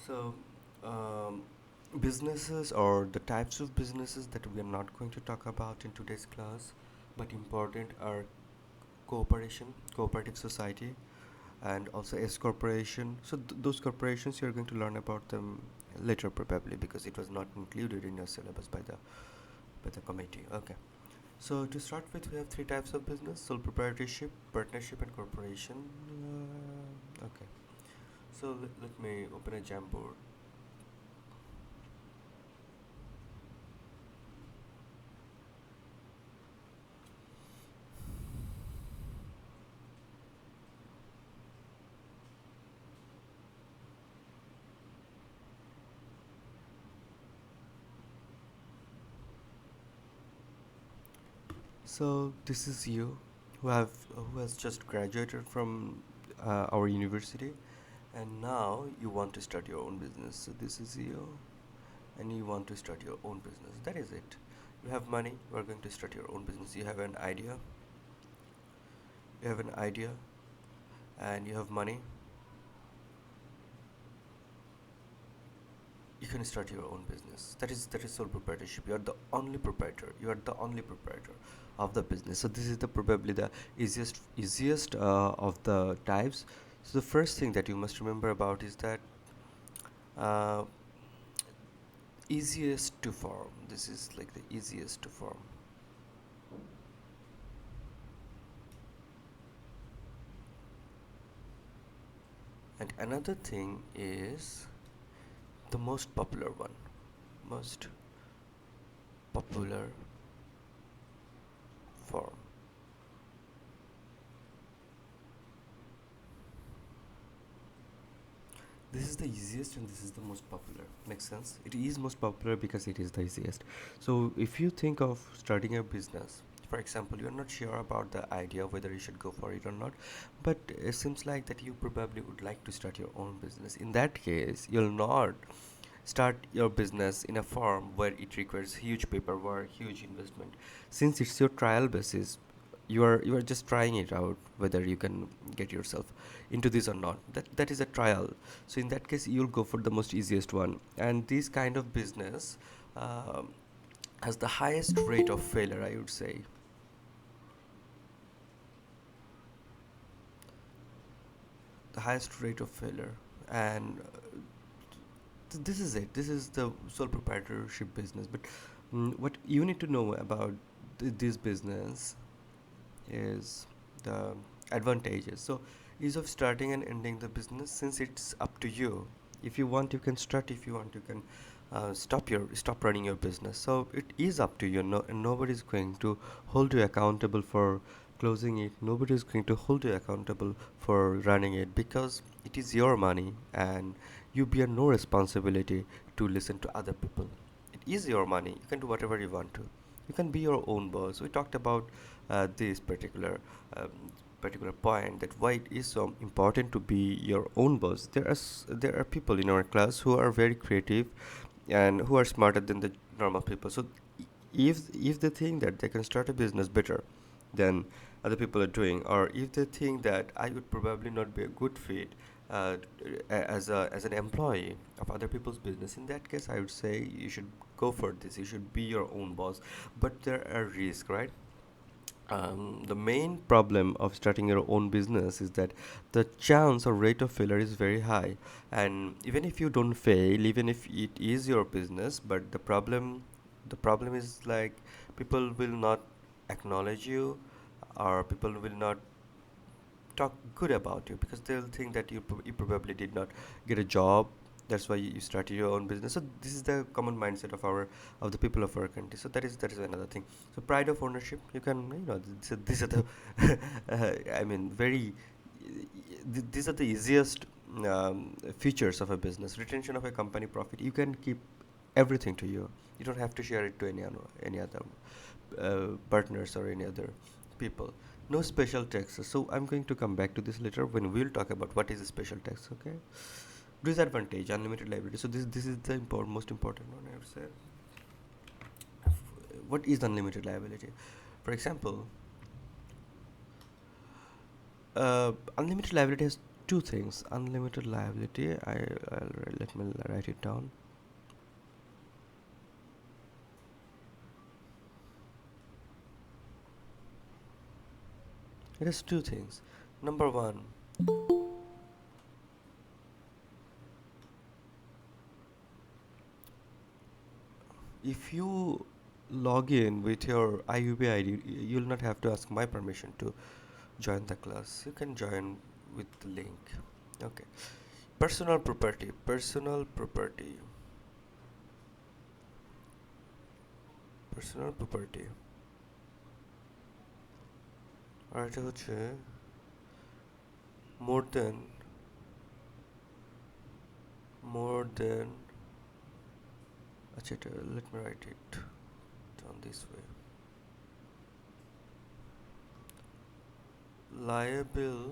So, um, businesses or the types of businesses that we are not going to talk about in today's class, but important are cooperation, cooperative society, and also S corporation. So those corporations you're going to learn about them later probably because it was not included in your syllabus by the committee. Okay. So to start with, we have three types of business: sole proprietorship, partnership, and corporation. Okay. So let me open a Jamboard. So this is you who has just graduated from our university, and now you want to start your own business. So this is you, and you want to start your own business. That is it. You have money. You are going to start your own business. You have an idea. You have an idea, and you have money. You can start your own business. That is sole proprietorship. You are the only proprietor. You are the only proprietor of the business. So this is the probably the easiest of the types. So the first thing that you must remember about is that uh, easiest to form. This is like the easiest to form. And another thing is the most popular one. Most popular form. This is the easiest and this is the most popular. Makes sense? It is most popular because it is the easiest. So if you think of starting a business, for example, you're not sure about the idea whether you should go for it or not, but it seems like that you probably would like to start your own business. In that case, you'll not start your business in a firm where it requires huge paperwork, huge investment. Since it's your trial basis, you are just trying it out whether you can get yourself into this or not. That is a trial. So in that case, you'll go for the most easiest one. And this kind of business um, has the highest rate of failure, I would say. The highest rate of failure. And this is it. This is the sole proprietorship business. But what you need to know about this business is the advantages. So, ease of starting and ending the business, since it's up to you. If you want, you can start. If you want, you can stop running your business. So it is up to you. No, and nobody is going to hold you accountable for closing it. Nobody is going to hold you accountable for running it because it is your money, and you bear no responsibility to listen to other people. It is your money. You can do whatever you want to. You can be your own boss. We talked about this um, particular point, that why it is so important to be your own boss. There are people in our class who are very creative and who are smarter than the normal people. So if they think that they can start a business better than other people are doing, or if they think that I would probably not be a good fit uh, as an employee of other people's business, in that case I would say you should go for this. You should be your own boss. But there are risks, right? The main problem of starting your own business is that the chance or rate of failure is very high. And even if you don't fail, even if it is your business, but the problem is like people will not acknowledge you, or people will not talk good about you because they'll think that you probably did not get a job. That's why you started your own business. So this is the common mindset of the people of our country. So that is another thing. So pride of ownership, you can, these are the I mean, these are the easiest features of a business. Retention of a company profit, you can keep everything to you. You don't have to share it to any other partners or any other people. No special taxes. So I'm going to come back to this later when we'll talk about what is a special tax. Okay. Disadvantage: unlimited liability. So this is the most important one, I would say. What is unlimited liability? For example, unlimited liability has two things: unlimited liability. Let me write it down. It has two things. Number one, if you log in with your IUB ID, you'll not have to ask my permission to join the class. You can join with the link. Okay. Personal property. Personal property. Personal property. আর এটা হচ্ছে more than more than আচ্ছা এটা let me write it down this way. Liable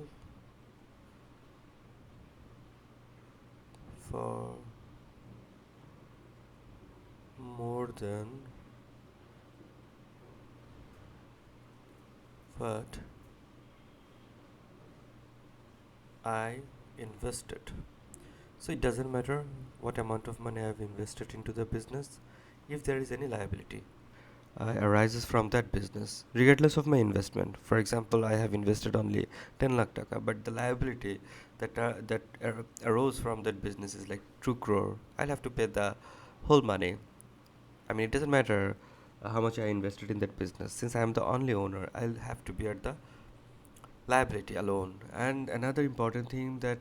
for more than what I invested. So it doesn't matter what amount of money I have invested into the business, if there is any liability arises from that business, regardless of my investment. For example, I have invested only 10 lakh taka, but the liability that arose from that business is like 2 crore. I'll have to pay the whole money. I mean, it doesn't matter how much I invested in that business. Since I am the only owner, I'll have to bear the liability alone. And another important thing that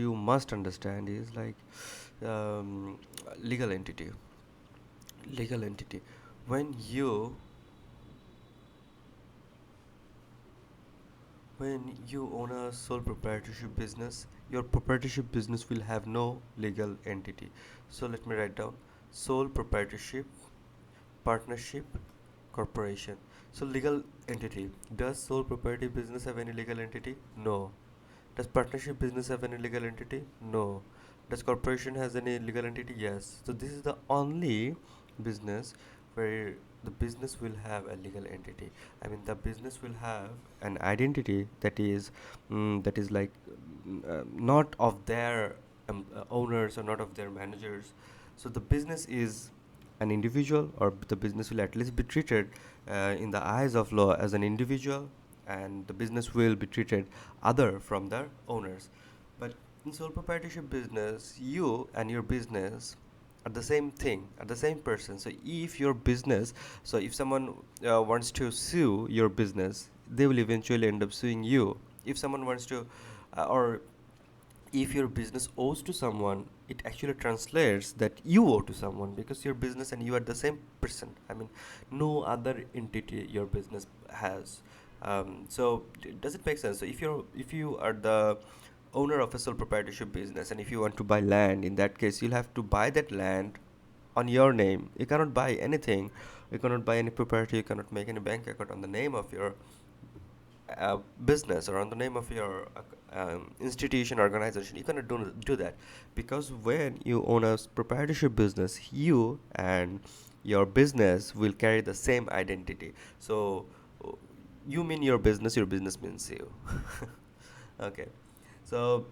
you must understand is like um, legal entity. Legal entity. When you when you own a sole proprietorship business, your proprietorship business will have no legal entity. So let me write down: sole proprietorship, partnership, corporation. So legal entity. Does sole proprietor business have any legal entity? No. Does partnership business have any legal entity? No. Does corporation has any legal entity? Yes. So this is the only business where the business will have a legal entity. I mean, the business will have an identity that is like not of their owners or not of their managers. So the business is an individual, or the business will at least be treated in the eyes of law as an individual, and the business will be treated other from their owners. But in sole proprietorship business, you and your business are the same thing, are the same person. So if your business, so if someone wants to sue your business, they will eventually end up suing you. If someone wants to or if your business owes to someone, it actually translates that you owe to someone, because your business and you are the same person. I mean, no other entity your business has. So does it make sense? So if you are the owner of a sole proprietorship business, and if you want to buy land, in that case you'll have to buy that land on your name. You cannot buy anything. You cannot buy any property. You cannot make any bank account on the name of your business or on the name of your institution, organization. You cannot do that, because when you own a proprietorship business, you and your business will carry the same identity. So you mean your business means you. Okay. So,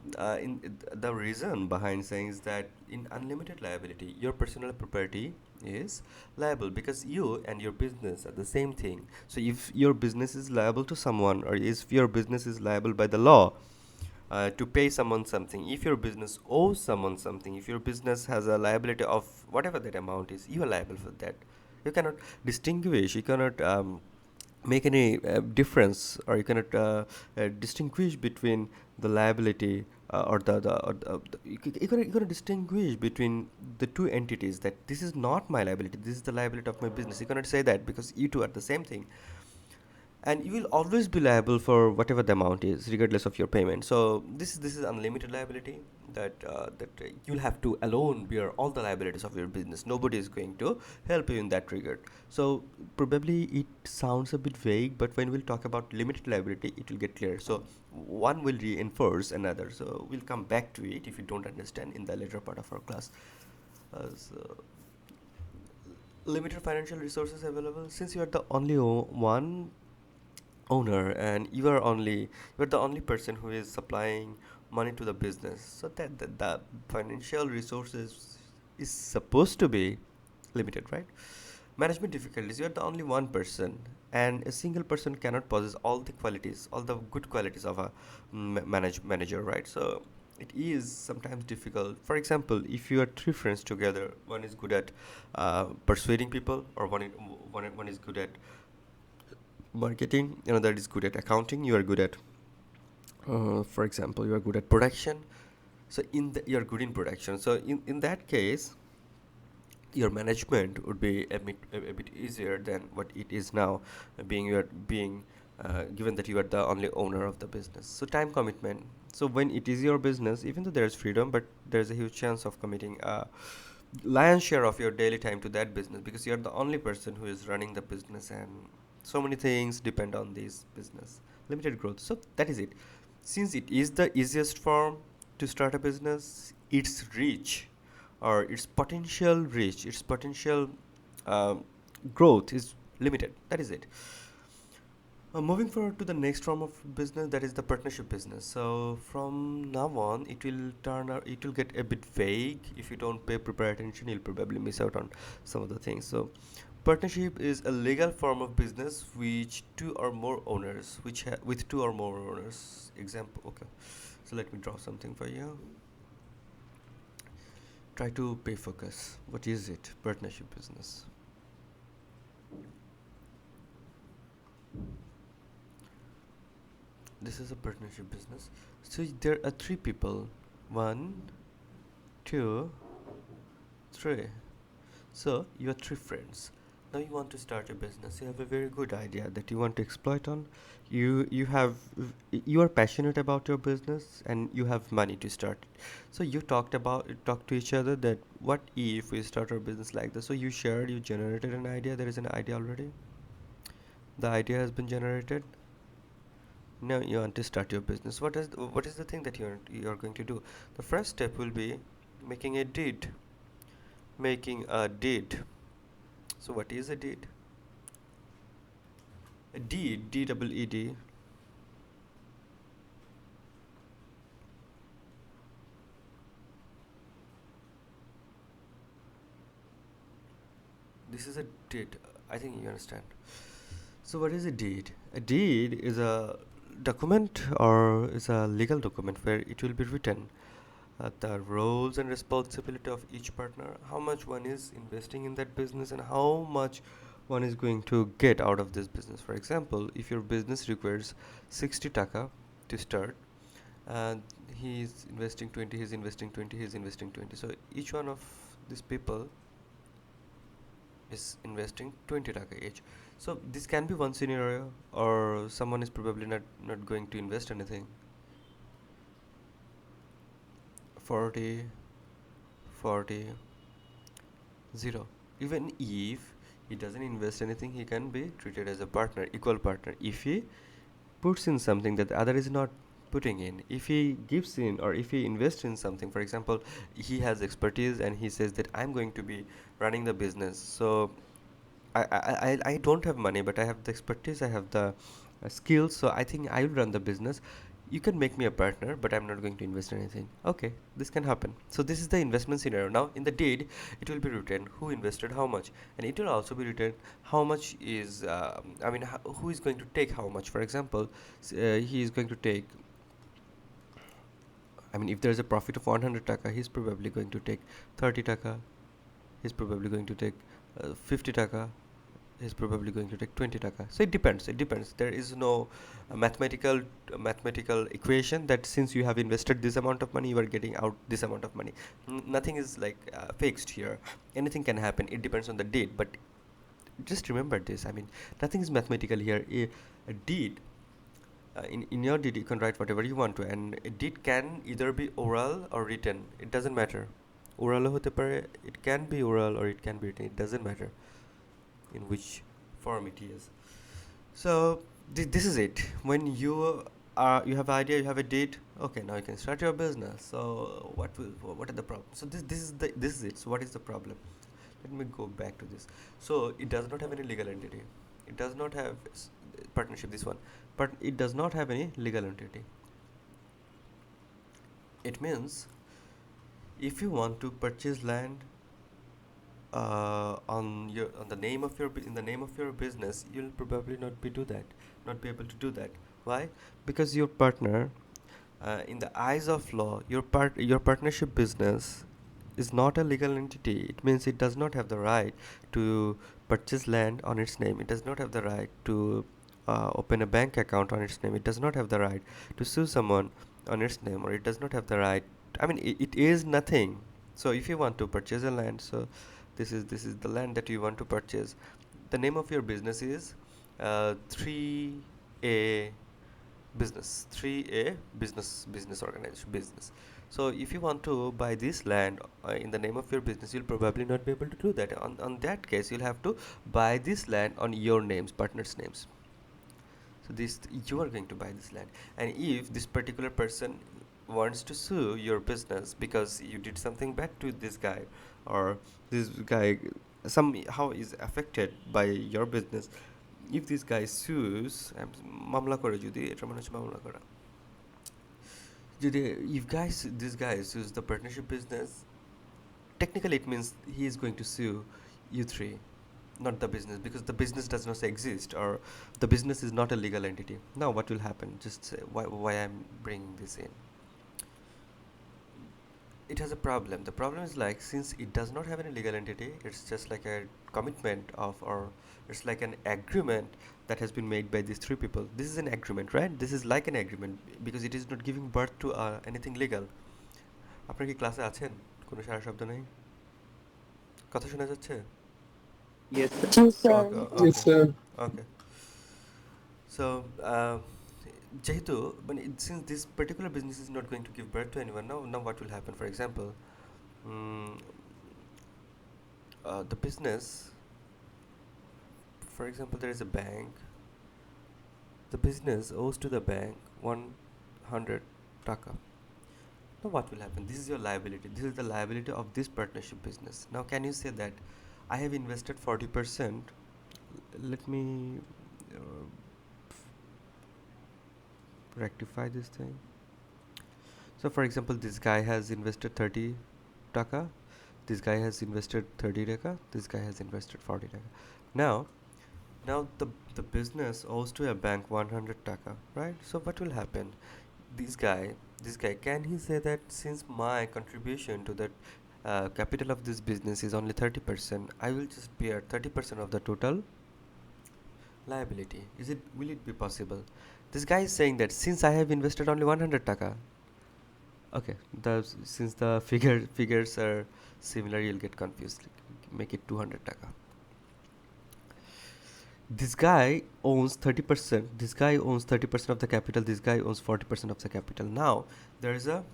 the reason behind saying is that in unlimited liability, your personal property is liable, because you and your business are the same thing. So, if your business is liable to someone, or if your business is liable by the law to pay someone something, if your business owes someone something, if your business has a liability of whatever that amount is, you are liable for that. You cannot distinguish. You cannot make any difference, or you cannot distinguish between the liability or you cannot distinguish between the two entities, that this is not my liability, this is the liability of my business. You cannot say that, because you two are the same thing, and you will always be liable for whatever the amount is, regardless of your payment. So this is unlimited liability, that you'll have to alone bear all the liabilities of your business. Nobody is going to help you in that regard. So probably it sounds a bit vague, but when we'll talk about limited liability, it will get clear. So one will reinforce another. So we'll come back to it if you don't understand in the later part of our class. So limited financial resources available. Since you are the only one owner, and you're the only person who is supplying money to the business, so the financial resources is supposed to be limited, right? Management difficulties, you're the only one person, and a single person cannot possess all the good qualities of a manager, right? So it is sometimes difficult. For example, if you are three friends together, one is good at persuading people, or one is good at marketing, another is good at accounting, you are good at, for example, you are good at production. So you're good in production, so in that case your management would be a bit easier than what it is now, being given that you are the only owner of the business. So time commitment, so when it is your business, even though there's freedom, but there's a huge chance of committing a lion's share of your daily time to that business, because you're the only person who is running the business, and so many things depend on this business. Limited growth, so that is it. Since it is the easiest form to start a business, its reach, or its potential um, growth is limited. That is it. Moving forward to the next form of business, that is the partnership business. So from now on, it will get a bit vague. If you don't pay proper attention, you'll probably miss out on some of the things. So partnership is a legal form of business with two or more owners. Example, okay. So let me draw something for you. Try to pay focus. What is it? Partnership business. This is a partnership business. So there are three people. One, two, three. So you are three friends. Now you want to start a business. You have a very good idea that you want to exploit on. You have you are passionate about your business, and you have money to start it. So you talked to each other that what if we start our business like this. So you generated an idea. There is an idea already. The idea has been generated. Now you want to start your business. What is the thing that you're going to do? The first step will be making a deed. Making a deed. So what is a deed? A deed, D-double-E-D. This is a deed. I think you understand. So what is a deed? A deed is a document, or is a legal document where it will be written the roles and responsibility of each partner, how much one is investing in that business, and how much one is going to get out of this business. For example, if your business requires 60 taka to start, and he's investing 20, he's investing 20, he's investing 20. So each one of these people is investing 20 taka each. So this can be one scenario, or someone is probably not going to invest anything. 40, 40, 0. Even if he doesn't invest anything, he can be treated as a partner, equal partner. If he puts in something that the other is not putting in, if he gives in, or if he invests in something, for example, he has expertise and he says that I'm going to be running the business. So I don't have money, but I have the expertise, I have the skills, so I think I will run the business. You can make me a partner, but I'm not going to invest anything. Okay, this can happen. So this is the investment scenario. Now in the deed, it will be written who invested how much, and it will also be written how much is, who is going to take how much. For example, he is going to take. I mean, if there is a profit of 100 taka, he's probably going to take 30 taka. He's probably going to take 50 taka. He's probably going to take 20 taka. So it depends. There is no mathematical equation that since you have invested this amount of money, you are getting out this amount of money. Nothing is like fixed here. Anything can happen. It depends on the date, but just remember this. I mean, nothing is mathematical here. A deed, in your deed, you can write whatever you want to, and a deed can either be oral or written. It doesn't matter. Oral hote pare. It can be oral or it can be written. It doesn't matter in which form it is. So this is it. When you have idea, you have a date. Okay, now you can start your business. So what are the problems? So this is it. So what is the problem? Let me go back to this. So it does not have any legal entity. It does not have partnership, this one, but it does not have any legal entity. It means if you want to purchase land on the name of in the name of your business, you'll probably not be able to do that. Why? Because your partner, in the eyes of law, your partnership business is not a legal entity. It means it does not have the right to purchase land on its name. It does not have the right to open a bank account on its name. It does not have the right to sue someone on its name, or it does not have the right. I mean, it is nothing. So if you want to purchase a land, so this is the land that you want to purchase. The name of your business is 3A business, 3A business organization business. So if you want to buy this land in the name of your business, you'll probably not be able to do that. On that case, you'll have to buy this land on your names, partners' names. So this, you are going to buy this land, and if this particular person wants to sue your business because you did something bad to this guy, or this guy somehow is affected by your business, if this guy sues, মামলা করে যদি, এটা মনে হচ্ছে মামলা করা, যদি if guys this guy sues the partnership business, technically it means he is going to sue you three, not the business, because the business does not exist, or the business is not a legal entity. Now what will happen? Just say why I'm bringing this in. It has a problem. The problem is, like, since it does not have any legal entity, it's just like a commitment of, or it's like an agreement that has been made by these three people. This is an agreement, right? This is like an agreement because it is not giving birth to anything legal. আপনার কি ক্লাসে আছেন? কোনো সারা শব্দ নেই? কথা শোনা যাচ্ছে? Yes, sir. Yes, Okay, sir. Yes, okay, sir. okay. So, যেহেতু মানে since this particular business is not going to give birth to anyone, now what will happen? For example, mm, the business, for example, there is a bank. The business owes to the bank 100 taka. Now what will happen? This is your liability. This is the liability of this partnership business. Now can you say that I have invested 40%? Let me uh, rectify this thing. So for example, this guy has invested 30 taka, this guy has invested 30 taka, this guy has invested 40 taka. Now the business owes to a bank 100 taka, right? So what will happen? This guy, can he say that since my contribution to the capital of this business is only 30%, I will just bear 30% of the total liability? Will it be possible? This guy is saying that since I have invested only 100 taka, okay, since the figures are similar, you'll get confused. Make it 200 taka. This guy owns 30%. This guy owns 30% of the capital. This guy owns 40% of the capital. Now there's a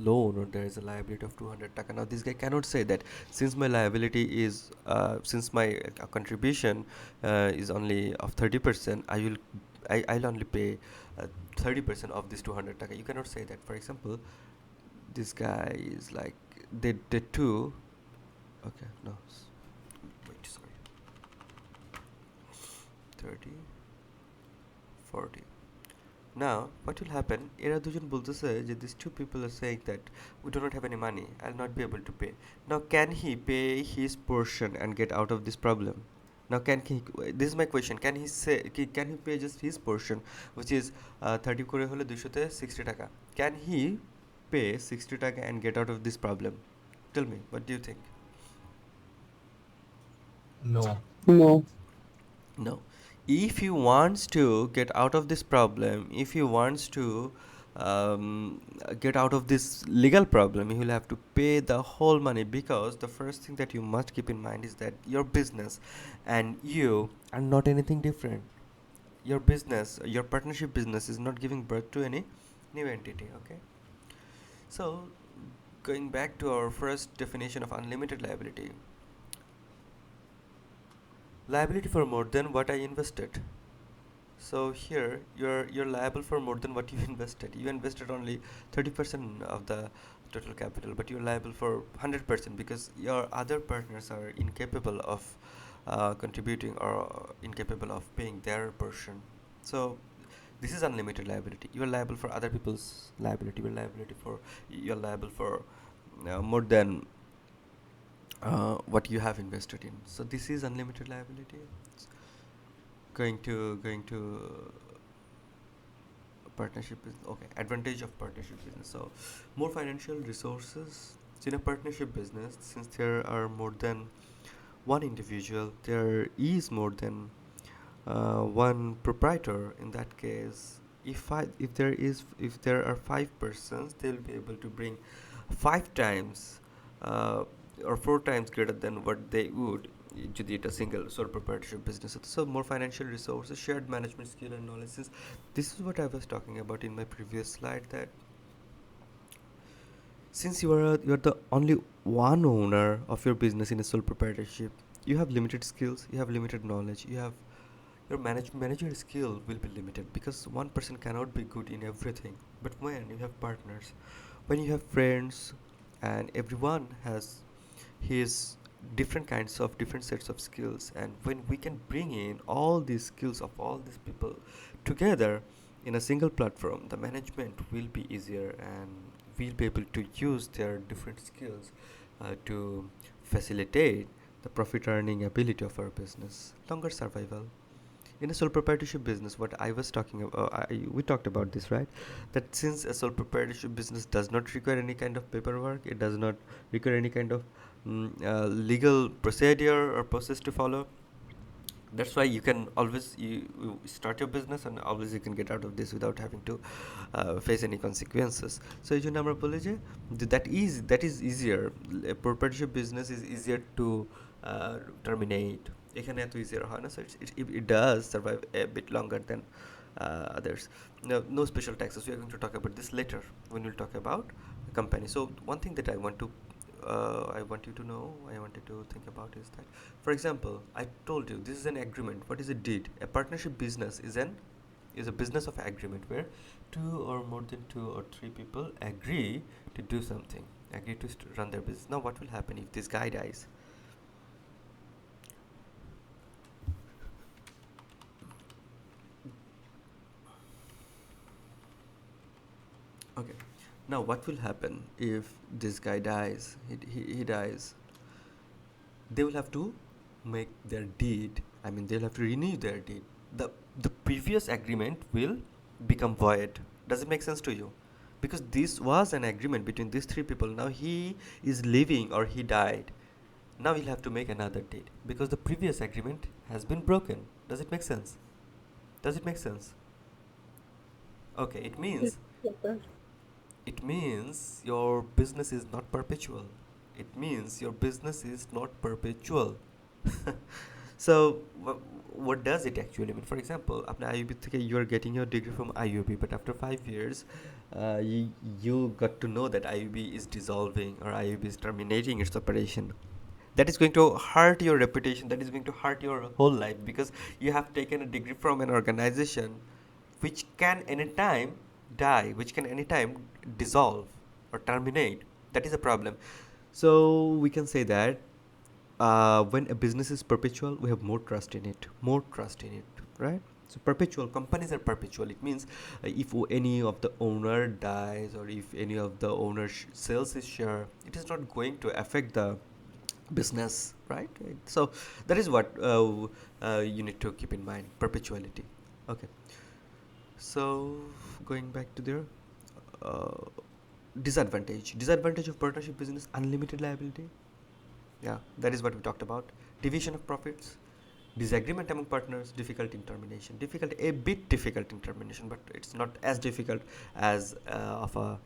loan, or there is a liability of 200 taka. Now this guy cannot say that since my liability is since my contribution is only of 30%, I'll only pay 30% of this 200 taka. You cannot say that. For example, this guy is like, they two. Okay, no, wait, sorry, 30, 40. Now what will happen? এরা দুজন বলতেছে যে these two people are saying that we do not have any money, I'll not be able to pay. Now can he pay his portion and get out of this problem? Now can he, this is my question, can he pay just his portion, which is 30 করে হলে 200 তে 60 টাকা? Can he pay 60 টাকা and get out of this problem? Tell me, what do you think? No. No. No. If he wants to get out of this problem, if he wants to get out of this legal problem, he will have to pay the whole money, because the first thing that you must keep in mind is that your business and you are not anything different. Your business, your partnership business, is not giving birth to any new entity, okay? So, going back to our first definition of unlimited liability. Liability for more than what I invested. So here you're liable for more than what you invested. You invested only 30% of the total capital, but you're liable for 100% because your other partners are incapable of contributing or incapable of paying their portion. So this is unlimited liability. You are liable for other people's liability. You are liable for more than what you have invested in. So this is unlimited liability. It's going to partnership business. Okay, advantage of partnership business. So more financial resources. So in a partnership business, since there are more than one individual, there is more than one proprietor. In that case, if there are five persons, they'll be able to bring five times uh, or four times greater than what they would যদি এটা single sole proprietorship business হতো. So more financial resources, shared management skill and knowledge. This is what I was talking about in my previous slide, that since you're the only one owner of your business in a sole proprietorship, you have limited skills, you have limited knowledge, you have your manager skill will be limited because one person cannot be good in everything. But when you have partners, when you have friends, and everyone has his different kinds of different sets of skills, and when we can bring in all these skills of all these people together in a single platform, the management will be easier, and we'll be able to use their different skills to facilitate the profit earning ability of our business, longer survival. In a sole proprietorship business, what I was talking about, we talked about this, right? That since a sole proprietorship business does not require any kind of paperwork, it does not require any kind of legal procedure or process to follow. That's why you can always you start your business, and always you can get out of this without having to face any consequences. So এই জন্য আমরা বলি যে that is easier. A proprietorship business is easier to terminate. এখানে এত easier হয় না, so it does survive a bit longer than others. No special taxes. We are going to talk about this later when we'll talk about a company. So one thing that I want you to know, I wanted to think about is that, for example, I told you this is an agreement. What is a deed? A partnership business is a business of agreement where two or more than two or three people agree to do something, agree to run their business. Now, what will happen if this guy dies? Okay. Now, what will happen if this guy dies? He dies. They will have to make their deed. I mean, they'll have to renew their deed. The previous agreement will become void. Does it make sense to you? Because this was an agreement between these three people. Now he is living or he died. Now he'll have to make another deed because the previous agreement has been broken. Does it make sense? Does it make sense? Okay, it means your business is not perpetual. It means your business is not perpetual. So what does it actually mean? For example, after IUB you are getting your degree from IUB, but after 5 years, you got to know that IUB is dissolving or IUB is terminating its operation. That is going to hurt your reputation. That is going to hurt your whole life because you have taken a degree from an organization which can anytime die, which can anytime dissolve or terminate. That is a problem. So we can say that when a business is perpetual, we have more trust in it, right? So perpetual companies are perpetual. It means if any of the owner dies or if any of the owner sells his share, it is not going to affect the business, right? So that is what you need to keep in mind: perpetuality. Okay. So going back to their uh, disadvantage of partnership business: unlimited liability. Yeah, that is what we talked about. Division of profits, disagreement among partners, difficult in termination. A bit difficult in termination, but it's not as difficult as of a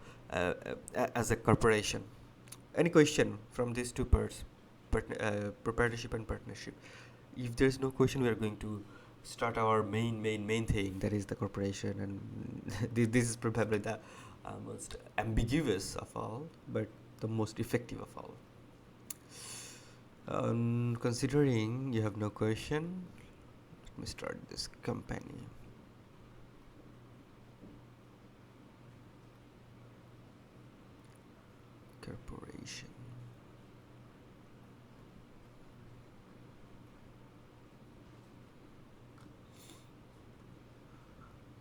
as a corporation. Any question from these two parts, proprietorship and partnership? If there's no question, we are going to start our main thing, that is the corporation, and this is probably the most ambiguous of all, but the most effective of all. Considering you have no question, let me start this company. Corporation.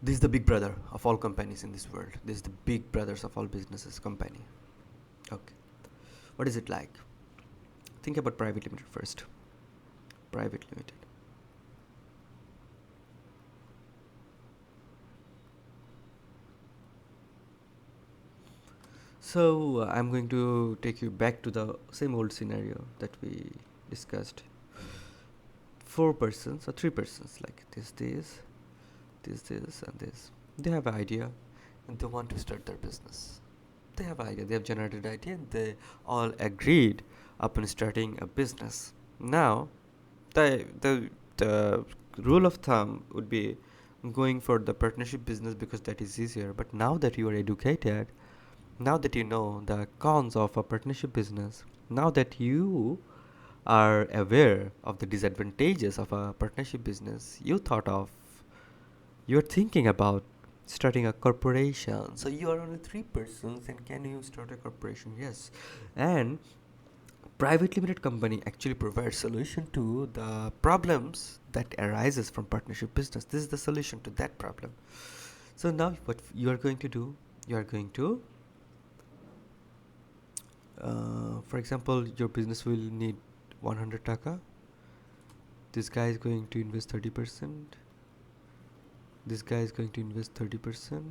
This is the big brother of all companies in this world. This is the big brothers of all businesses company. Okay. What is it like? Think about private limited first. Private limited. So I'm going to take you back to the same old scenario that we discussed. Four persons or three persons, like this, and this. They have an idea, and they want to start their business. They have an idea. They have generated an idea, and they all agreed upon starting a business. Now, the rule of thumb would be going for the partnership business because that is easier. But now that you are educated, now that you know the cons of a partnership business, now that you are aware of the disadvantages of a partnership business, you're thinking about starting a corporation. So you are only three persons, and can you start a corporation? Yes. And private limited company actually provides solution to the problems that arises from partnership business. This is the solution to that problem. So now what you are going to do, you are going to for example, your business will need 100 taka. This guy is going to invest 30%. This guy is going to invest 30%.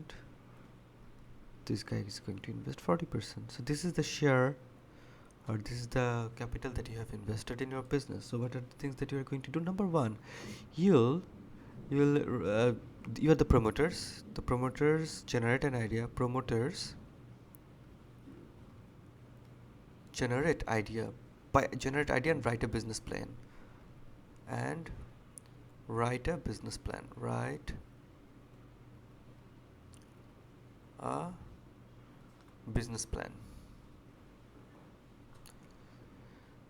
This guy is going to invest 40%. So this is the share, or this is the capital that you have invested in your business. So what are the things that you are going to do? Number one, you'll you'll you are the promoters. The promoters generate an idea. Promoters generate idea and write a business plan. And write a business plan. Write a business plan.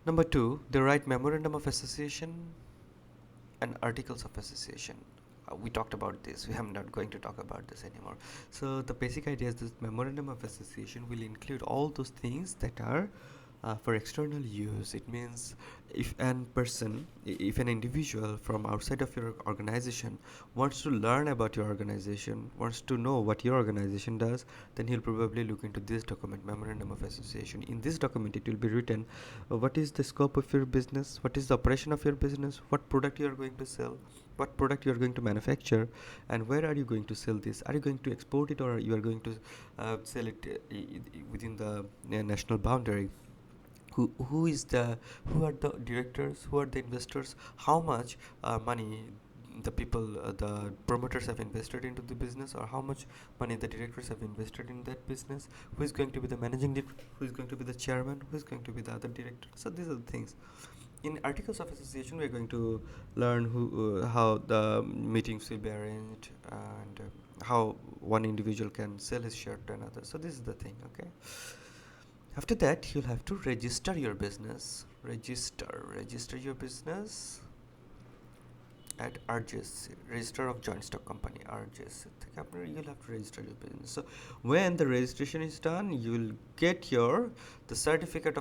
Number two, they write memorandum of association and articles of association. We talked about this. We are not going to talk about this anymore. So the basic idea is this memorandum of association will include all those things that are for external use. It means if an individual from outside of your organization wants to learn about your organization, wants to know what your organization does, then he'll probably look into this document, memorandum of association. In this document, it will be written what is the scope of your business, what is the operation of your business, what product you are going to sell, what product you are going to manufacture, and where are you going to sell this. Are you going to export it, or you are going to sell it within the national boundary? Who are the directors, who are the investors, how much money the promoters have invested into the business, or how much money the directors have invested in that business, who is going to be the managing director, who is going to be the chairman, who is going to be the other director. So these are the things. In articles of association, we are going to learn how the meetings will be arranged, and how one individual can sell his share to another. So this is the thing. Okay. After that, you'll have to register your business. Register your business at RGS, Register of Joint Stock Company, RGS. You'll have to register your business. So when the registration is done, you will get the certificate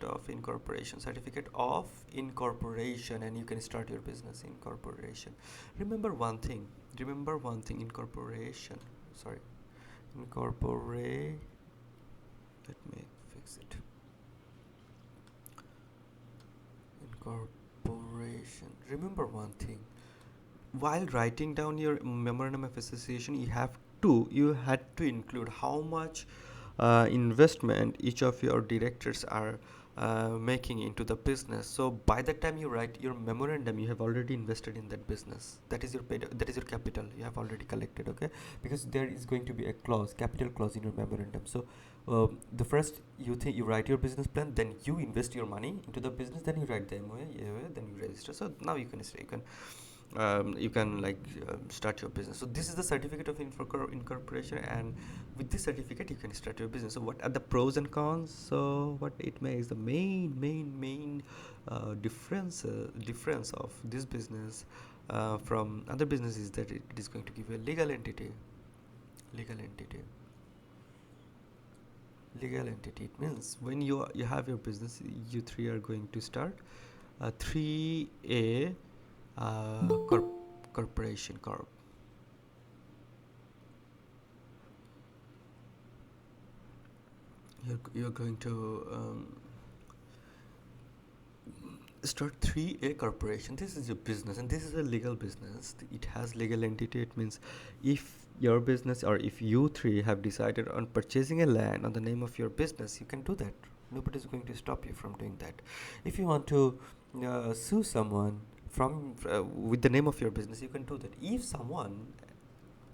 of incorporation, and you can start your business. Incorporation. Remember one thing. Incorporation. Sorry. Incorporate. Let me fix it. Incorporation. Remember one thing. While writing down your memorandum of association, you had to include how much investment each of your directors are making into the business. So by the time you write your memorandum, you have already invested in that business. That is your capital you have already collected. Okay, because there is going to be a capital clause in your memorandum. So the first you write your business plan, then you invest your money into the business, then you write the MOA, then you register. So now you can start your business. So this is the certificate of incorporation, and with this certificate you can start your business. So what are the pros and cons? So what it makes, the main difference of this business from other businesses, is that it is going to give you a legal entity. It means when you have your business, you three are going to start 3A corporation corp. you're going to start 3A corporation. This is your business, and this is a legal business. It has legal entity. It means if your business or if you three have decided on purchasing a land on the name of your business, you can do that. Nobody's going to stop you from doing that. If you want to sue someone from with the name of your business, you can do that.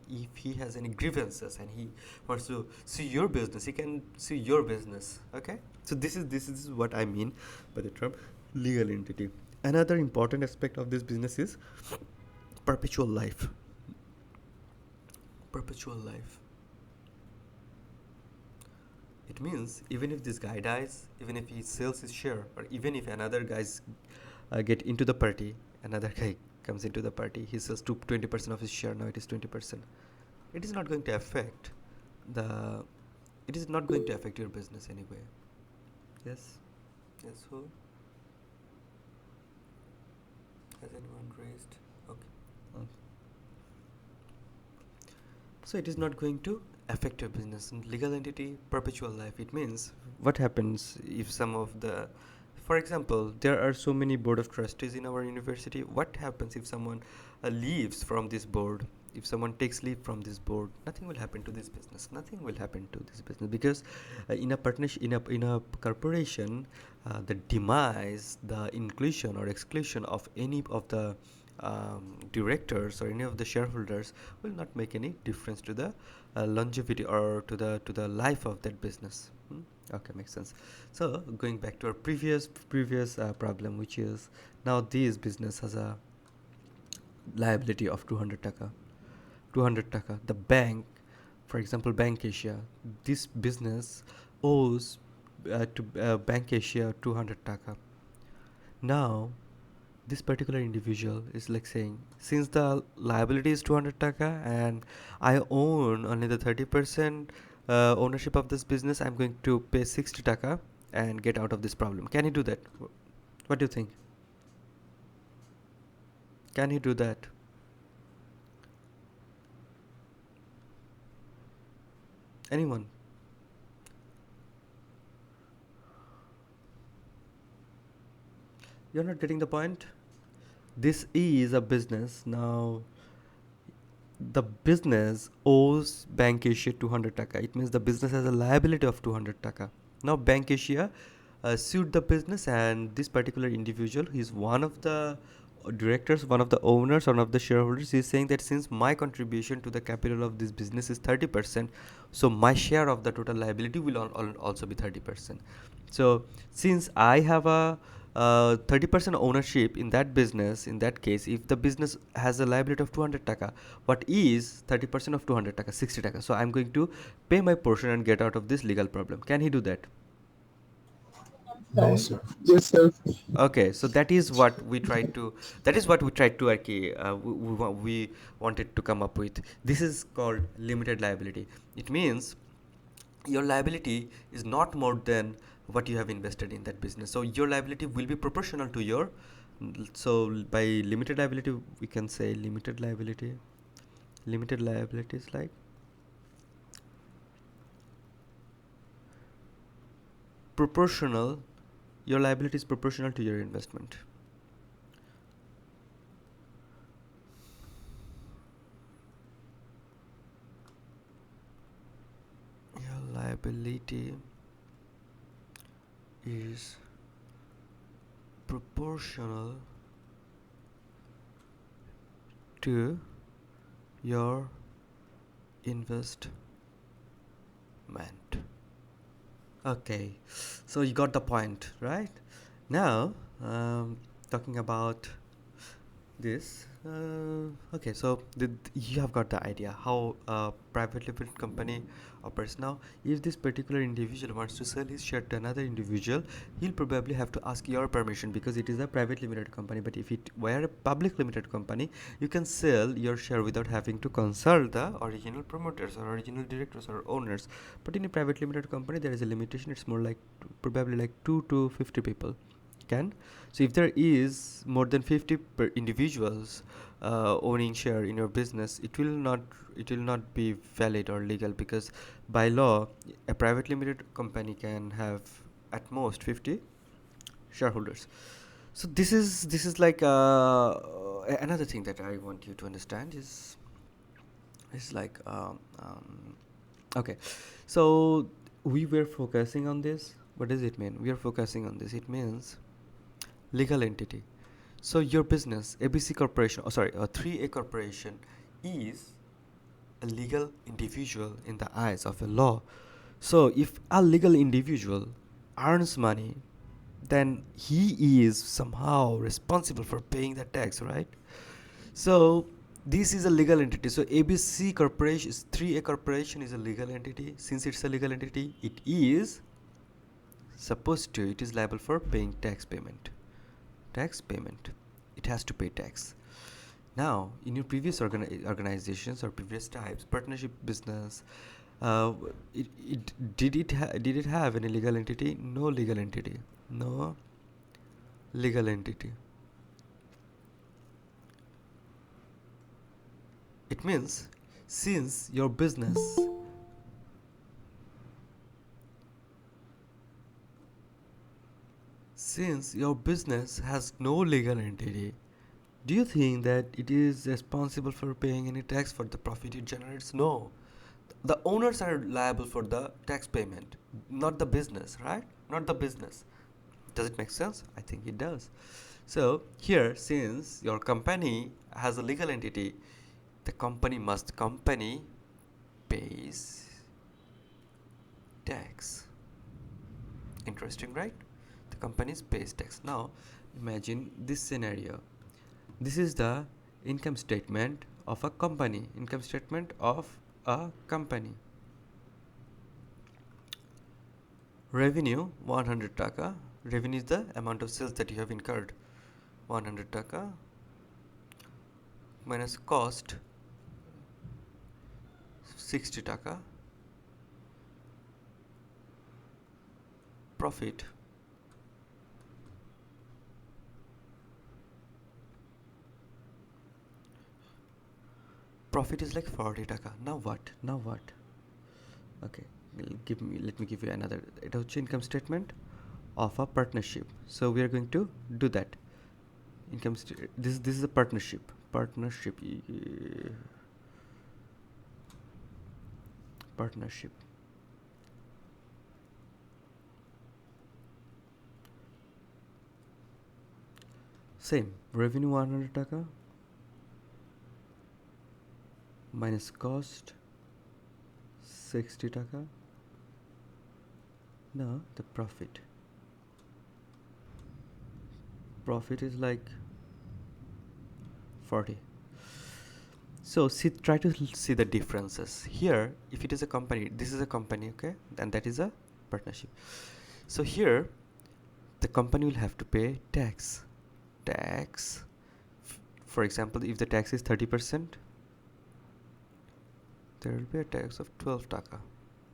If he has any grievances and he wants to sue your business, he can sue your business. Okay, so this is what I mean by the term legal entity. Another important aspect of this business is perpetual life. Perpetual life. It means even if this guy dies, even if he sells his share, or even if another guys get into the party, another guy comes into the party, he sells to 20% of his share. Now it is 20%. It is not going to affect the. It is not going to affect your business anyway. Yes. Yes. Who? Has anyone raised? Okay. Okay. So it is not going to affect your business. And legal entity, perpetual life. It means what happens if some of the, for example, there are so many board of trustees in our university. What happens if someone leaves from this board? If someone takes leave from this board, nothing will happen to this business. Nothing will happen to this business because in a partnership, in a corporation, the demise, the inclusion or exclusion of any of the directors or any of the shareholders will not make any difference to the longevity or to the life of that business. Okay, makes sense. So going back to our previous problem, which is now this business has a liability of 200 taka. 200 taka. The bank, for example, Bank Asia, this business owes to Bank Asia 200 taka. Now this particular individual is like saying, since the liability is 200 taka and I own only the 30% ownership of this business, I'm going to pay 60 taka and get out of this problem. Can he do that? What do you think? Can he do that? Anyone? You're not getting the point? This is a business. Now the business owes Bank Asia 200 taka. It means the business has a liability of 200 taka. Now Bank Asia sued the business, and this particular individual, he's one of the directors, one of the owners, one of the shareholders, is saying that since my contribution to the capital of this business is 30%, so my share of the total liability will also be 30%. So since I have a 30% ownership in that business, in that case, if the business has a liability of 200 taka, what is 30% of 200 taka? 60 taka. So I'm going to pay my portion and get out of this legal problem. Can he do that? No, sir. Yes, sir. Okay, so that is what we tried to we wanted to come up with. This is called limited liability. It means your liability is not more than what you have invested in that business, so your liability will be proportional to your. So by limited liability, we can say limited liability is like proportional. Your liability is proportional to your investment. Your liability is proportional to your investment. Okay, so you got the point, right? Now, talking about this. Okay, so you have got the idea how a private limited company operates. Now, if this particular individual wants to sell his share to another individual, he'll probably have to ask your permission because it is a private limited company. But if it were a public limited company, you can sell your share without having to consult the original promoters or original directors or owners. But in a private limited company, there is a limitation. It's more like probably like 2 to 50 people. can. So if there is more than 50 per individuals owning share in your business, it will not be valid or legal, because by law a private limited company can have at most 50 shareholders. So this is like another thing that I want you to understand is like okay. So we were focusing on this. What does it mean? We are focusing on this. It means legal entity. So your business, ABC Corporation, oh sorry, 3A Corporation is a legal individual in the eyes of a law. So if a legal individual earns money, then he is somehow responsible for paying the tax, right? So this is a legal entity. So ABC Corporation, 3A Corporation is a legal entity. Since it's a legal entity, it is liable for paying tax payment. Tax payment. It has to pay tax. Now, in your previous organizations or previous types, partnership business, uh, did it have any legal entity? No legal entity. No legal entity. It means since your business since your business has no legal entity, do you think that it is responsible for paying any tax for the profit it generates? No. The owners are liable for the tax payment, not the business, right? Not the business. Does it make sense? I think it does. So here, since your company has a legal entity, the company pays tax. Interesting, right? The company pays tax. Now imagine this scenario. This is the income statement of a company. Income statement of a company. Revenue 100 taka. Revenue is the amount of sales that you have incurred. 100 taka minus cost 60 taka. Profit is like 40 taka. Now what? Okay, let me give you another. It is income statement of a partnership. So we are going to do that. This is a partnership. Partnership. Same. Revenue 100 taka minus cost 60 taka. Now the profit is like 40. So try to see the differences here. If it is a company, this is a company, okay, and that is a partnership. So here the company will have to pay tax. For example, if the tax is 30%, there will be a tax of 12 taka.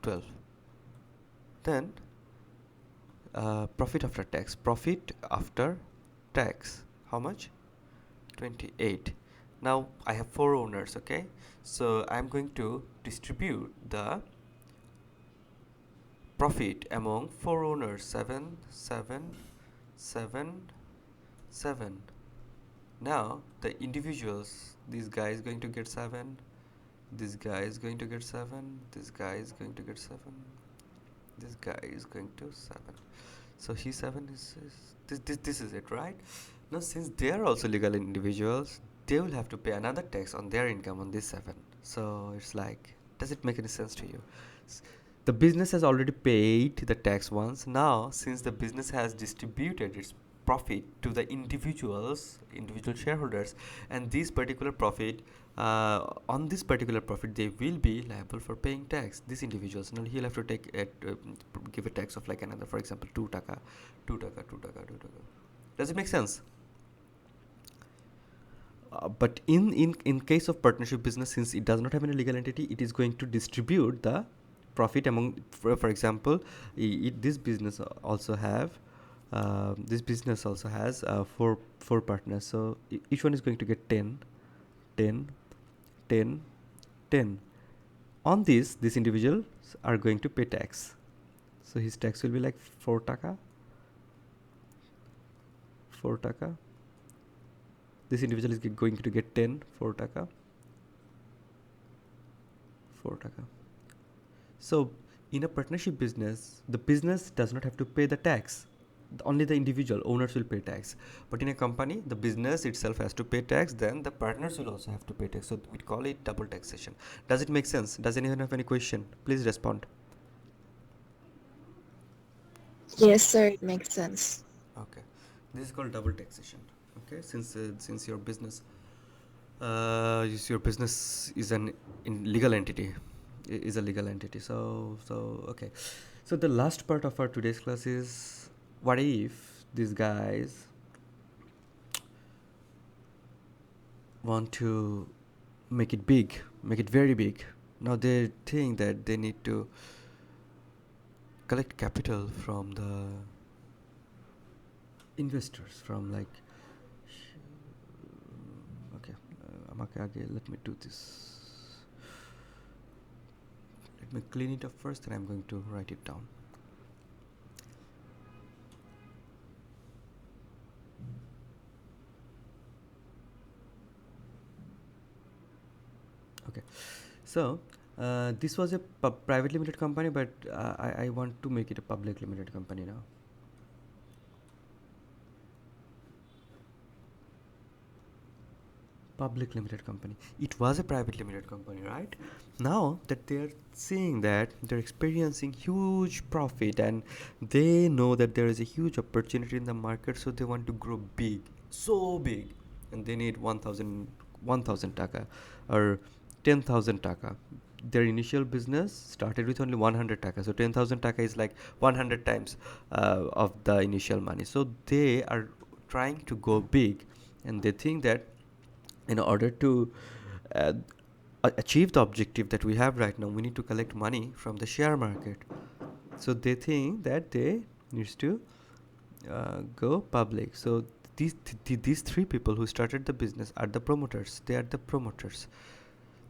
12. Then profit after tax, how much? 28. Now I have 4 owners, okay, so I'm going to distribute the profit among 4 owners. 7, 7, 7, 7. Now the individuals, this guy is going to get 7, this guy is going to get 7, this guy is going to get 7, this guy is going to 7. So he 7 is this is it, right? Now since they are also legal individuals, they will have to pay another tax on their income on this 7. So it's like, does it make any sense to you? The business has already paid the tax once. Now since the business has distributed its profit to the individual shareholders, and this particular profit, on this particular profit they will be liable for paying tax, these individuals. Now he'll have to give a tax of like another, for example, 2 taka. Does it make sense? But in case of partnership business, since it does not have any legal entity, it is going to distribute the profit among, for example, this business also have This business also has four partners, so each one is going to get 10, 10, 10, 10. On this, these individuals are going to pay tax. So his tax will be like 4 taka, 4 taka. This individual is going to get 10, 4 taka, 4 taka. So in a partnership business, the business does not have to pay the tax. Only the individual owners will pay tax. But in a company, the business itself has to pay tax, then the partners will also have to pay tax. So we call it double taxation. Does it make sense? Does anyone have any question? Please respond. Yes, sir, it makes sense. Okay, this is called double taxation. Okay, since your business is an legal entity, is a legal entity. So okay, so the last part of our today's class is, what if these guys want to make it big, make it very big? Now they think that they need to collect capital from the investors, from like, okay, let me do this. Let me clean it up first, and I'm going to write it down. Okay, so this was a private limited company, but I want to make it a public limited company now. Public limited company. It was a private limited company, right? Now that they're seeing that they're experiencing huge profit, and they know that there is a huge opportunity in the market, so they want to grow big, so big, and they need 1000 taka or 10,000 taka. Their initial business started with only 100 taka, so 10,000 taka is like 100 times of the initial money. So they are trying to go big, and they think that in order to uh, achieve the objective that we have right now, we need to collect money from the share market. So they think that they needs to go public. So these three people who started the business are the promoters. They are the promoters.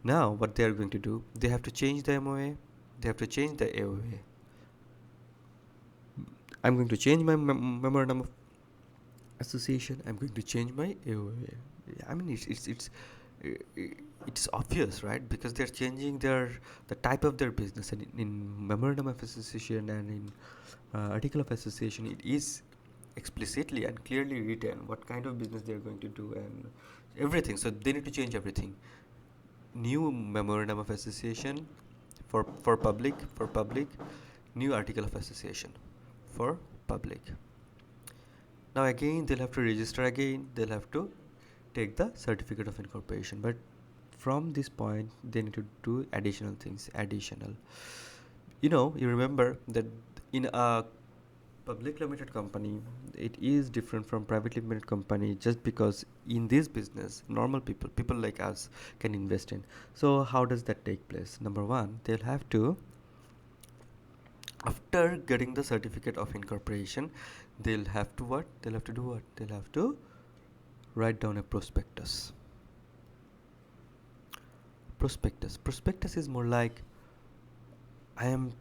Now what they are going to do, they have to change the MOA, they have to change the AOA. I'm going to change my memorandum of association. I'm going to change my AOA. I mean, it's obvious, right? Because they're changing the type of their business, and in memorandum of association and in article of association, it is explicitly and clearly written what kind of business they're going to do and everything. So they need to change everything. New memorandum of association for public, new article of association for public. Now again they'll have to register again, they'll have to take the certificate of incorporation, but from this point they need to do additional things. You remember that in a public limited company, it is different from private limited company, just because in this business normal people like us can invest in. So how does that take place? Number one, they'll have to, after getting the certificate of incorporation, they'll have to what? They'll have to do what? They'll have to write down a prospectus. Prospectus is more like, I am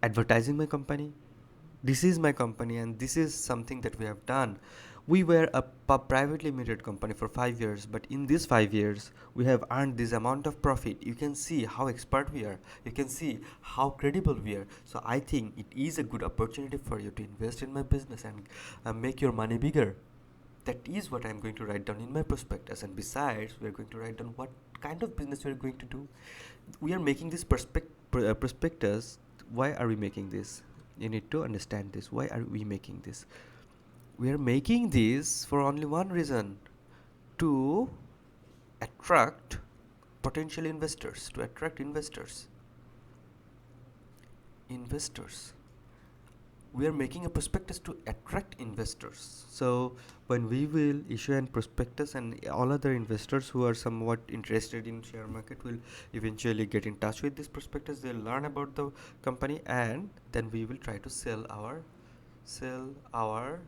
advertising my company. This is my company, and this is something that we have done. We were a privately limited company for 5 years, but in these 5 years we have earned this amount of profit. You can see how expert we are, you can see how credible we are. So I think it is a good opportunity for you to invest in my business and make your money bigger. That is what I'm going to write down in my prospectus. And besides, we're going to write down what kind of business we're going to do. We are making this prospectus. Why are we making this? You need to understand this. Why are we making this? We are making this for only one reason: to attract potential investors, to attract investors. We are making a prospectus to attract investors. So when we will issue an prospectus, and all other investors who are somewhat interested in share market will eventually get in touch with this prospectus, they'll learn about the company, and then we will try to sell our sell our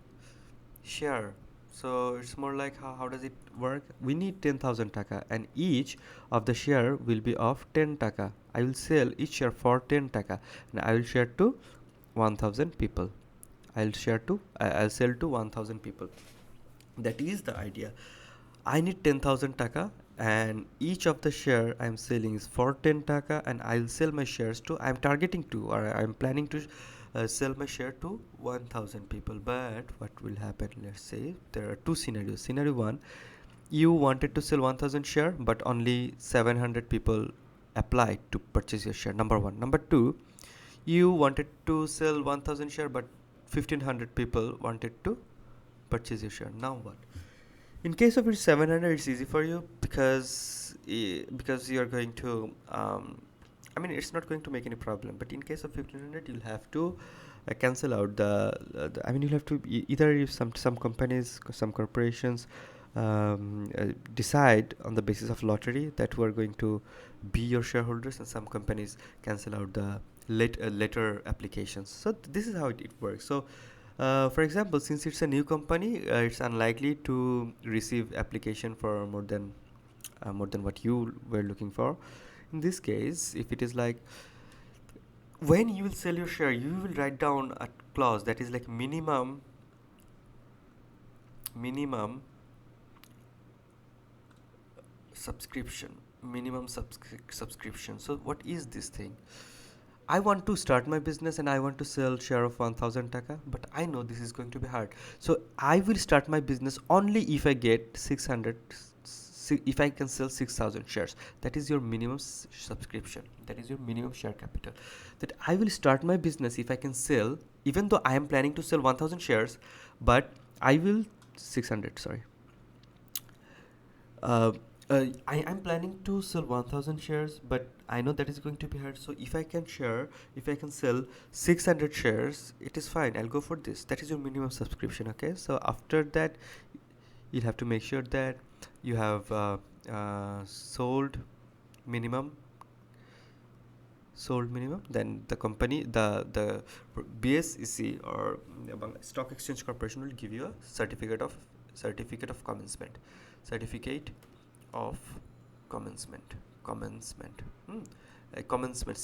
share. So it's more like how does it work? We need 10,000 taka and each of the share will be of 10 taka. I will sell each share for 10 taka and I will share to 1000 people. I'll sell to 1000 people. That is the idea. I need 10,000 taka and each of the share I'm selling is for 10 taka and I'll sell my shares to, I'm targeting to, or I'm planning to sell my share to 1000 people. But what will happen, let's say there are two scenarios. Scenario 1, you wanted to sell 1000 share but only 700 people applied to purchase your share. Number 1. Number 2, you wanted to sell 1000 share but 1500 people wanted to purchase your share. Now what? In case of it 700, it's easy for you because you're going to I mean it's not going to make any problem. But in case of 1500, you'll have to cancel out I mean you'll have to either if some companies, some corporations decide on the basis of lottery that who are going to be your shareholders, and some companies cancel out the later applications. So this is how it works. So for example, since it's a new company, it's unlikely to receive application for more than what you were looking for. In this case, if it is like when you will sell your share, you will write down a clause that is like minimum subscription, subscription. So what is this thing? I want to start my business and I want to sell share of 1000 taka, but I know this is going to be hard. So I will start my business only if I get 600, if I can sell 6000 shares. That is your minimum subscription. That is your minimum share capital. That I will start my business if I can sell, even though I am planning to sell 1000 shares, but I will 600, sorry. I'm planning to sell 1000 shares, but I know that is going to be hard. So if I can sell 600 shares, it is fine. I'll go for this. That is your minimum subscription. Okay. So after that, you'll have to make sure that you have sold minimum. Then the company, the BSEC or Stock Exchange Corporation will give you a certificate of commencement. Certificate of commencement. Commencement, commencement,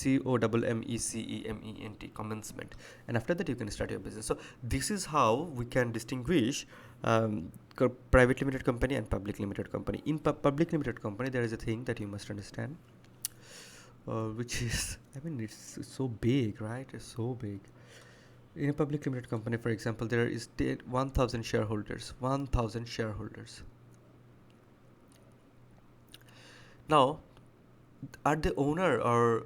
and after that you can start your business. So this is how we can distinguish private limited company and public limited company. In public limited company, there is a thing that you must understand, which is, I mean, it's so big, right? It's so big. In a public limited company, for example, there is 1000 shareholders. Now, are they owner or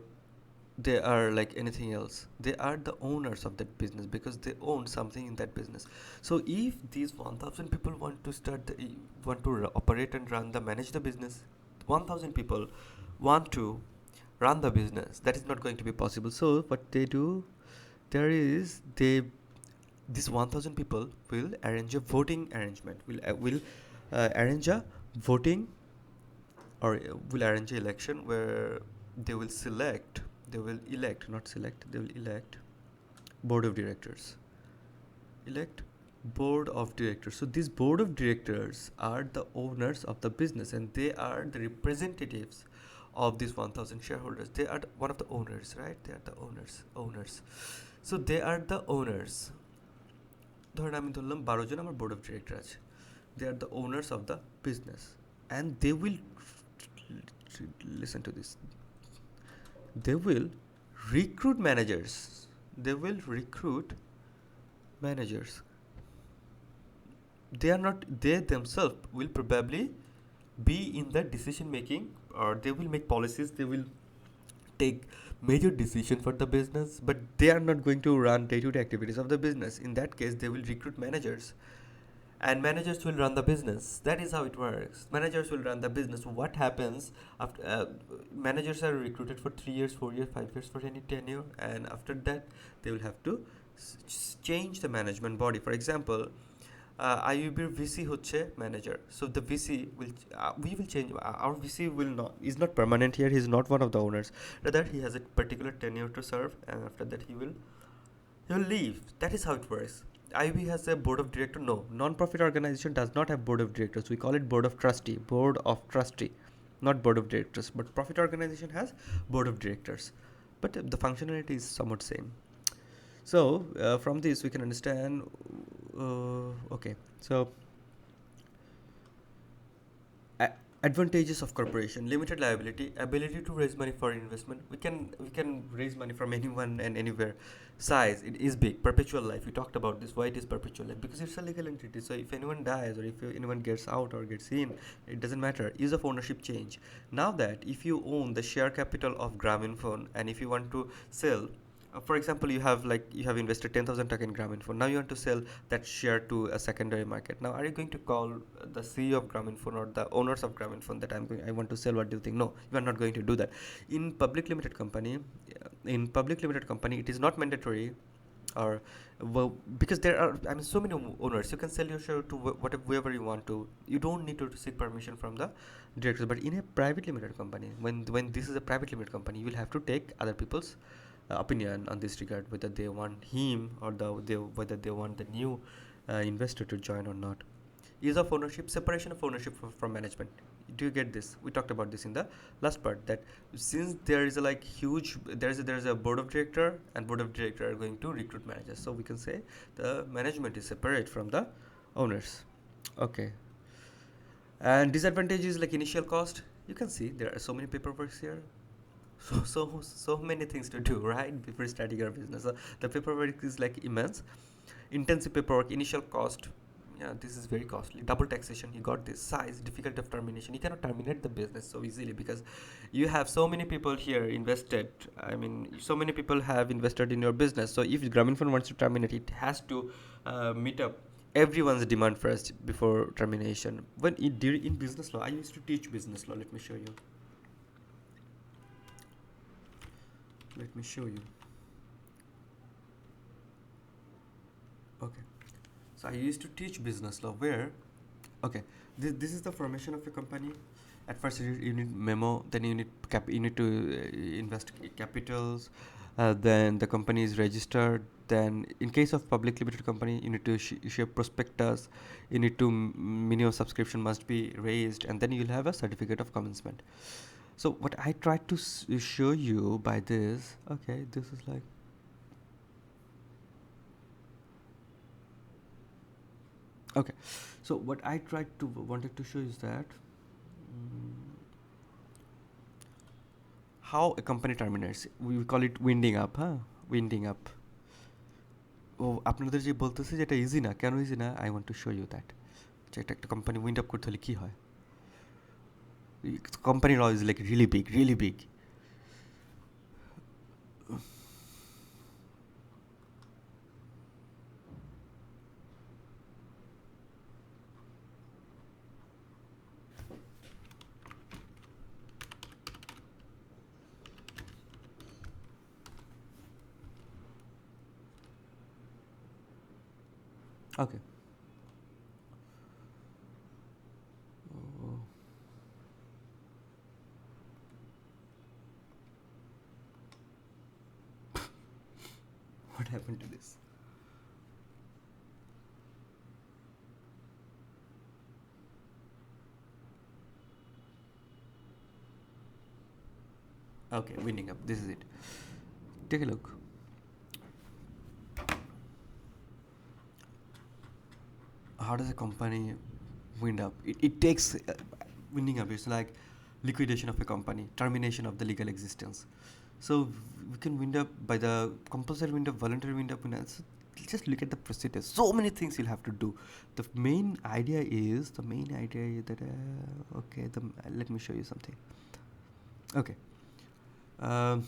they are like anything else? They are the owners of that business because they own something in that business. So if these 1000 people want to operate and manage the business, 1000 people want to run the business, that is not going to be possible. So what they do, these 1000 people will arrange a voting arrangement, will arrange a voting, or will arrange an election where they will elect board of directors. So these board of directors are the owners of the business, and they are the representatives of these 1000 shareholders. They are one of the owners, right? They are the owners. So they are the owners. ধরেন আমি ধরলাম 12 জন আমার board of director আছে. They are the owners of the business, and they will listen to this. They will recruit managers. They themselves will probably be in the decision making, or they will make policies, they will take major decision for the business, but they are not going to run day-to-day activities of the business. In that case, they will recruit managers, and managers will run the business. That is how it works. Managers will run the business. What happens after managers are recruited for 3 years, 4 years, 5 years, for any tenure, and after that they will have to change the management body. For example, IUB VC হচ্ছে manager. So the VC we will change. Our VC is not permanent here. He is not one of the owners. Rather, he has a particular tenure to serve, and after that he will leave. That is how it works. IB has a board of director. No, non-profit organization does not have board of directors. We call it board of trustee, not board of directors. But profit organization has board of directors, but the functionality is somewhat same. So from this we can understand. Okay, so a- advantages of corporation: limited liability, ability to raise money for investment. We can raise money from anyone and anywhere. Size, it is big. Perpetual life, we talked about this. Why it is perpetual life? Because it's a legal entity, so if anyone dies or if anyone gets out or gets in, it doesn't matter. Ease of ownership change. Now that if you own the share capital of Grameenphone and if you want to sell, for example, you have invested 10,000 taka in Grameenphone. Now you want to sell that share to a secondary market. Now, are you going to call the CEO of Grameenphone or the owners of Grameenphone that I want to sell? What do you think? No, you are not going to do that. In public limited company, it is not mandatory, or well, because there are, I mean, so many owners. You can sell your share to whatever whoever you want to. You don't need to seek permission from the directors. But in a private limited company, when this is a private limited company, you will have to take other people's opinion on this regard, whether they want him or whether they want the new investor to join or not. Ease of ownership, separation of ownership from management. Do you get this? We talked about this in the last part, that since there is a like huge, there is a board of director, and board of director are going to recruit managers, so we can say the management is separate from the owners. Okay. And disadvantage is like initial cost. You can see there are so many paperwork here, so many things to do, right, before starting your business. So the paperwork is like immense. Intensive paperwork, initial cost. Yeah, this is very costly. Double taxation, you got this. Size, difficult of termination. You cannot terminate the business so easily because you have so many people here invested. I mean, so many people have invested in your business. So if Grameenphone wants to terminate, it has to meet up everyone's demand first before termination. When in business law, I used to teach business law. Let me show you. Let me show you. Okay. So I used to teach business law where, okay, this is the formation of a company. At first you need memo, then you need to invest capitals, then the company is registered. Then in case of public limited company, you need to share prospectus, you need to minimum subscription must be raised, and then you'll have a certificate of commencement. So what I tried to show you by this, okay, this is like, okay, so what I wanted to show is that how a company terminates. We call it winding up, huh? Winding up. ও আপনাদের যে বলতেছে যে এটা easy না, কেন easy না, I want to show you that, যে একটা কোম্পানি উইন্ড আপ করতে হলে কী হয়. Company law is like really big, really big. Okay. Oh. What happened to this? Okay, winding up. This is it. Take a look. How does a company wind up? It takes winding up. It's like liquidation of a company, termination of the legal existence. So we can wind up by the compulsory wind up, voluntary wind up. So just look at the procedures. So many things you'll have to do. The main idea is that okay. Let me show you something. Okay. Um,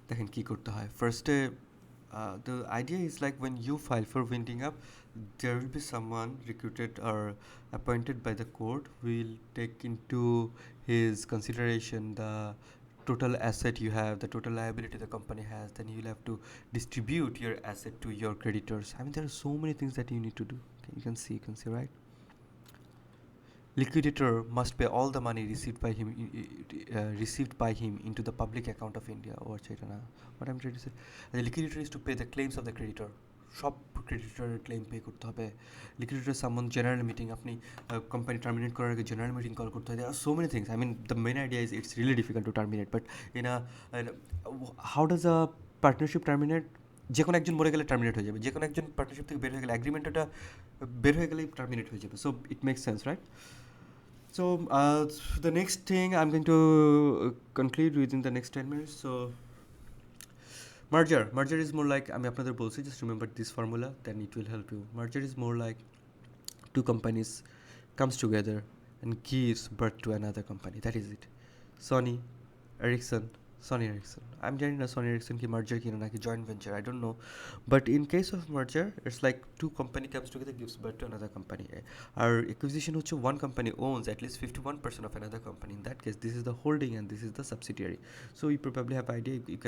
দেখেন কী করতে হয় ফার্স্টে. The idea is like when you file for winding up, there will be someone recruited or appointed by the court who will take into his consideration the total asset you have, the total liability the company has, then you'll have to distribute your asset to your creditors. I mean, there are so many things that you need to do. Okay, you can see, right? Liquidator must pay all the money received by him into the public account of India. Or what I'm trying to say, the liquidator is to pay the claims of the creditor. সব ক্রেডিটরের claim pay করতে হবে। Liquidator summon general meeting, আপনি company terminate করার আগে general meeting call করতে হয়। There are so many things. I mean the main idea is it's really difficult to terminate, but in how does a partnership terminate? যে কোনো একজন মরে গেলে টার্মিনেট হয়ে যাবে, যে কোনো একজন পার্টনারশিপ থেকে বের হয়ে গেলে, অ্যাগ্রিমেন্টটা বের হয়ে গেলেই টার্মিনেট হয়ে যাবে। So it makes sense, right? So the next thing I'm going to conclude within the next 10 minutes. So merger is more like, আমি আপনাদের বলছি, just remember this formula, then it will help you. Merger is more like two companies comes together and gives birth to another company. That is it. Sony Ericsson, Sony Ericsson. I'm জানি না Sony Ericsson কি merger কিনা নাকি joint venture, I don't know. But in case of merger, it's like two company comes together, gives birth to another company. Our acquisition হচ্ছে one company owns at least 51% of another company. In that case, this is the holding and this is the subsidiary. So you probably have idea. You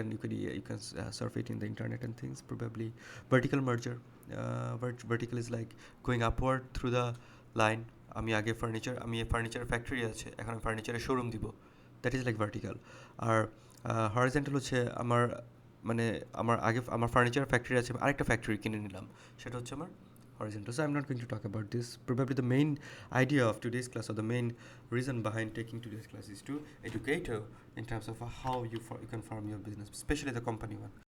can surf it in the internet and things. Probably vertical merger. Vertical is like going upward through the line. আমি আগে furniture factory আছে, এখন ফার্নিচারের showroom দিব। That is like vertical. আর horizontal হচ্ছে আমার furniture factory আছে, আরেকটা ফ্যাক্টরি কিনে নিলাম, সেটা হচ্ছে আমার horizontal. So I'm not going to talk about this. Probably the main idea of today's class, or the main reason behind taking today's class, is to educate you in terms of how you can farm your business, especially the company one.